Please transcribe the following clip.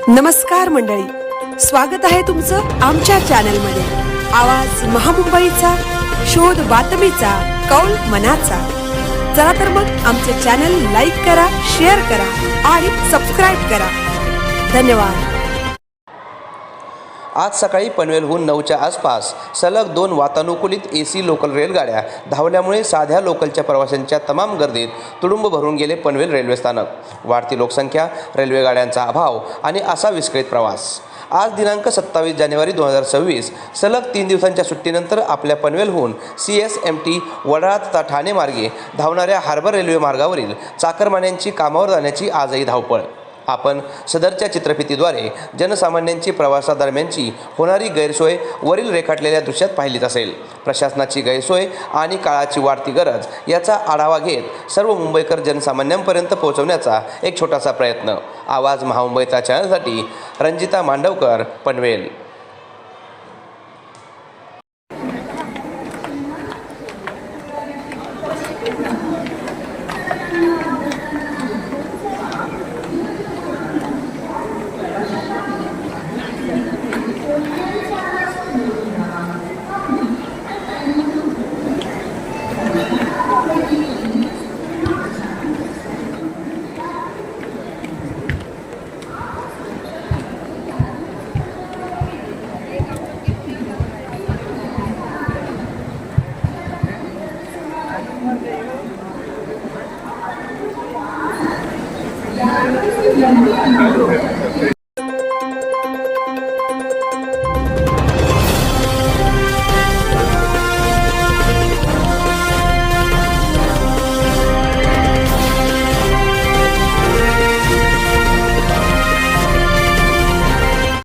नमस्कार मंडळी, स्वागत आहे तुमचं आमच्या चॅनलमध्ये। आवाज महामुंबईचा, शोध बातमीचा, कौल मनाचा। चला तर मग आमचे चॅनल लाईक करा, शेअर करा आणि सबस्क्राईब करा। धन्यवाद। आज सकाळी पनवेलहून 9च्या आसपास सलग 2 वातानुकूलित AC लोकल रेलगाड्या धावल्यामुळे साध्या लोकलच्या प्रवाशांच्या तमाम गर्दीत तुडुंब भरून गेले पनवेल रेल्वे स्थानक। वाढती लोकसंख्या, रेल्वे गाड्यांचा अभाव आणि असा विस्कळीत प्रवास। आज दिनांक 27 जानेवारी 2026 सलग 3 दिवसांच्या सुट्टीनंतर आपल्या पनवेलहून CSMT वडाळा तथा ठाणे मार्गे धावणाऱ्या हार्बर रेल्वे मार्गावरील चाकरमान्यांची कामावर जाण्याची आजही धावपळ। आपण सदरच्या चित्रफितीद्वारे जनसामान्यांची प्रवासादरम्यानची होणारी गैरसोय वरील रेखाटलेल्या दृश्यात पाहिलीच असेल। प्रशासनाची गैरसोय आणि काळाची वाढती गरज याचा आढावा घेत सर्व मुंबईकर जनसामान्यांपर्यंत पोहोचवण्याचा एक छोटासा प्रयत्न। आवाज महामुंबईचा चॅनलसाठी रंजिता मांडवकर, पनवेल।